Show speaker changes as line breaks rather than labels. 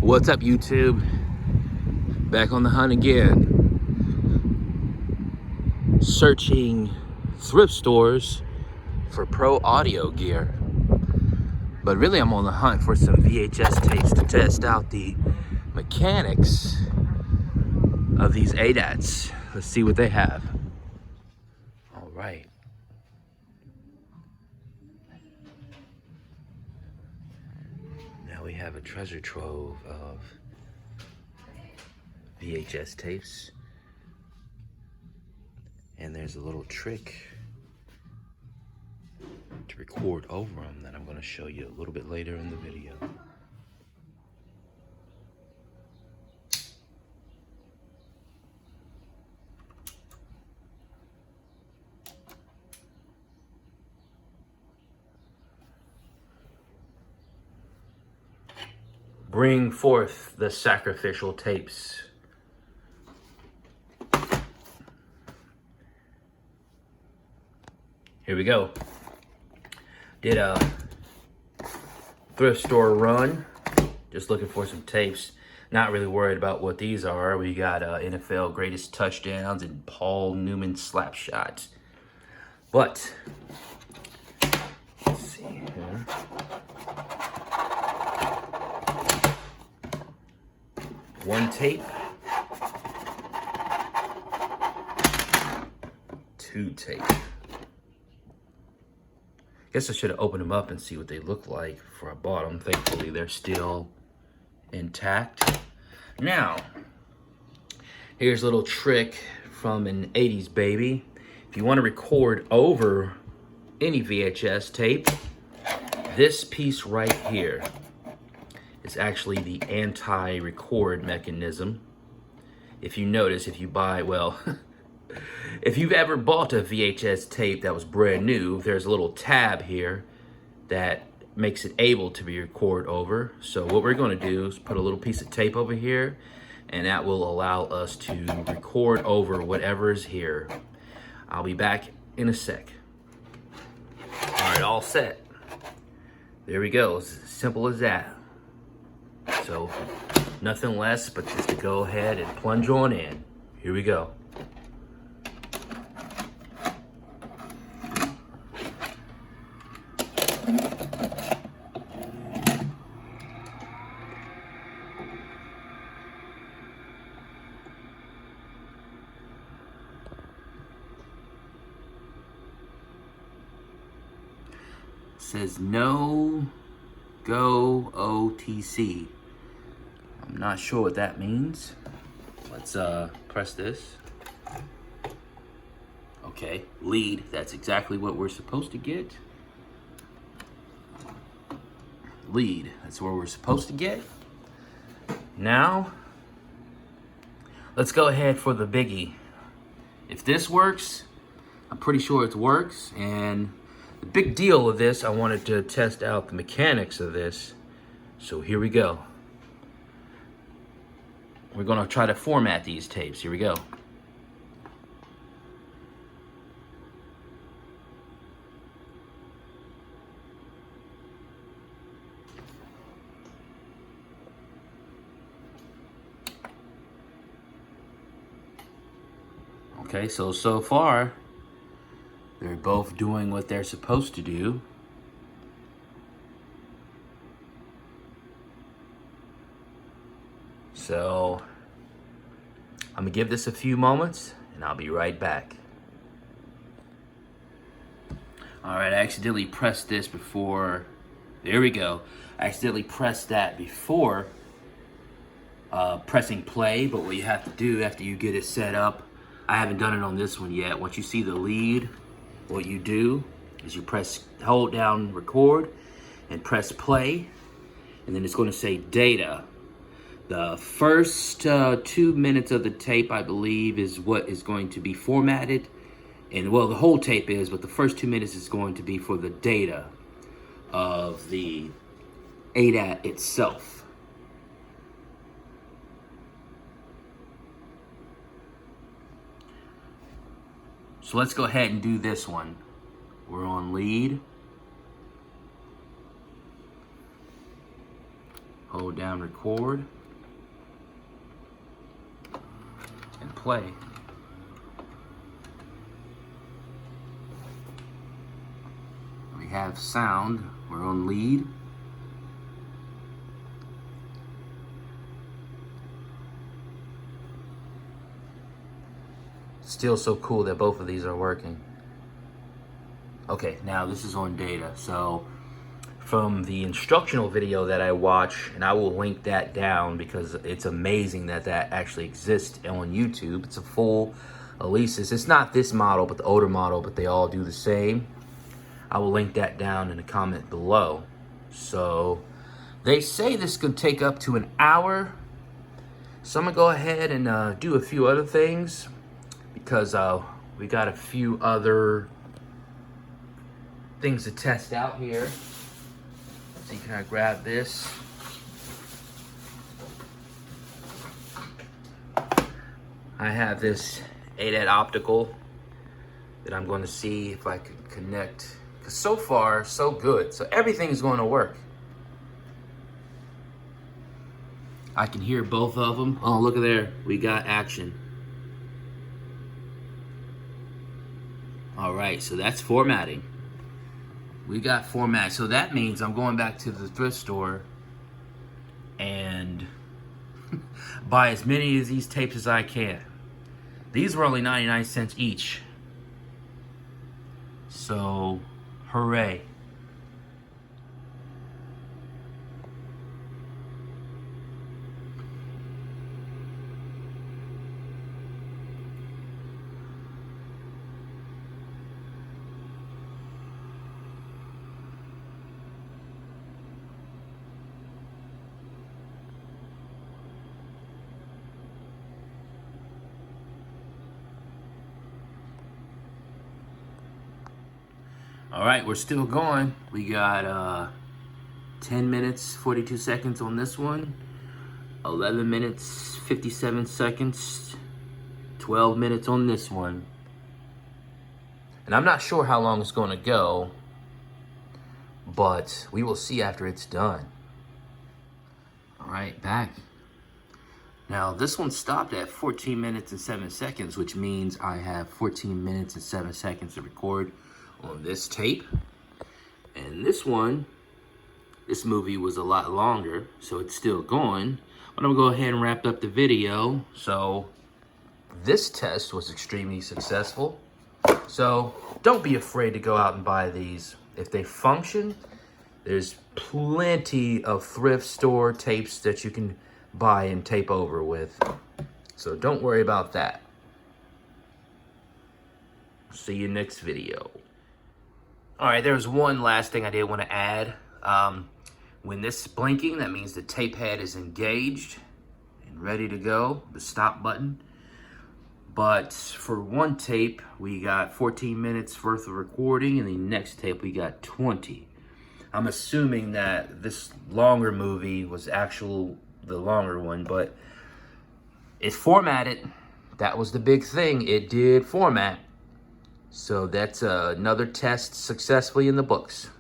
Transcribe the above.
What's up, YouTube? Back on the hunt again. Searching thrift stores for pro audio gear. But really, I'm on the hunt for some VHS tapes to test out the mechanics of these aDATs. Let's see what they have. All right. Now we have a treasure trove of VHS tapes. And there's a little trick to record over them that I'm going to show you a little bit later in the video. Bring forth the sacrificial tapes. Here we go. Did a thrift store run, just looking for some tapes. Not really worried about what these are. We got NFL greatest touchdowns and Paul Newman slap shots. But let's see here. One tape, two tape. Guess I should have opened them up and see what they look like before I bought them. Thankfully, they're still intact. Now, here's a little trick from an 80s baby. If you want to record over any VHS tape, this piece right here is actually the anti-record mechanism. If you notice, if you buy, well, if you've ever bought a VHS tape that was brand new, there's a little tab here that makes it able to be recorded over. So what we're going to do is put a little piece of tape over here, and that will allow us to record over whatever is here. I'll be back in a sec. All right, all set. There we go. It's as simple as that. So nothing less but just to go ahead and plunge on in. Here we go. Says no go OTC. I'm not sure what that means. Let's press this. Okay, lead. That's exactly what we're supposed to get. Lead. That's where we're supposed to get. Now, let's go ahead for the biggie. If this works, I'm pretty sure it works. And the big deal of this, I wanted to test out the mechanics of this. So here we go. We're gonna try to format these tapes. Here we go. Okay, so far, they're both doing what they're supposed to do. So I'm gonna give this a few moments and I'll be right back. All right, I accidentally pressed this before. There we go. I accidentally pressed that before pressing play, but what you have to do after you get it set up, I haven't done it on this one yet. Once you see the lead, what you do is you hold down record and press play, and then it's going to say data. The first 2 minutes of the tape, I believe, is what is going to be formatted. And well, the whole tape is, but the first 2 minutes is going to be for the data of the aDAT itself. So let's go ahead and do this one. We're on lead. hold down record, and play. We have sound, we're on lead. Still so cool that both of these are working. Okay, now this is on data. So from the instructional video that I watch, and I will link that down because it's amazing that that actually exists on YouTube. It's a full Alesis. It's not this model, but the older model, but they all do the same. I will link that down in the comment below. So they say this could take up to an hour. So I'm gonna go ahead and do a few other things because we got a few other things to test out here. So can I grab this? I have this aDAT optical that I'm going to see if I can connect. Because so far, so good. So everything's going to work. I can hear both of them. Oh, look at there. We got action. All right, so that's formatting. We got format. So that means I'm going back to the thrift store and buy as many of these tapes as I can. These were only 99 cents each. So, hooray. All right, we're still going. We got 10 minutes, 42 seconds on this one, 11 minutes, 57 seconds, 12 minutes on this one. And I'm not sure how long it's going to go, but we will see after it's done. All right, back. Now, this one stopped at 14 minutes and 7 seconds, which means I have 14 minutes and 7 seconds to record on this tape. And this one, this movie was a lot longer, so it's still going. But I'm gonna go ahead and wrap up the video. So this test was extremely successful. So don't be afraid to go out and buy these. If they function, there's plenty of thrift store tapes that you can buy and tape over with. So don't worry about that. See you next video. All right, there's one last thing I did want to add. When this is blinking, that means the tape head is engaged and ready to go, the stop button. But for one tape, we got 14 minutes worth of recording, and the next tape we got 20. I'm assuming that this longer movie was the longer one, but it's formatted. That was the big thing. It did format. So that's another test successfully in the books.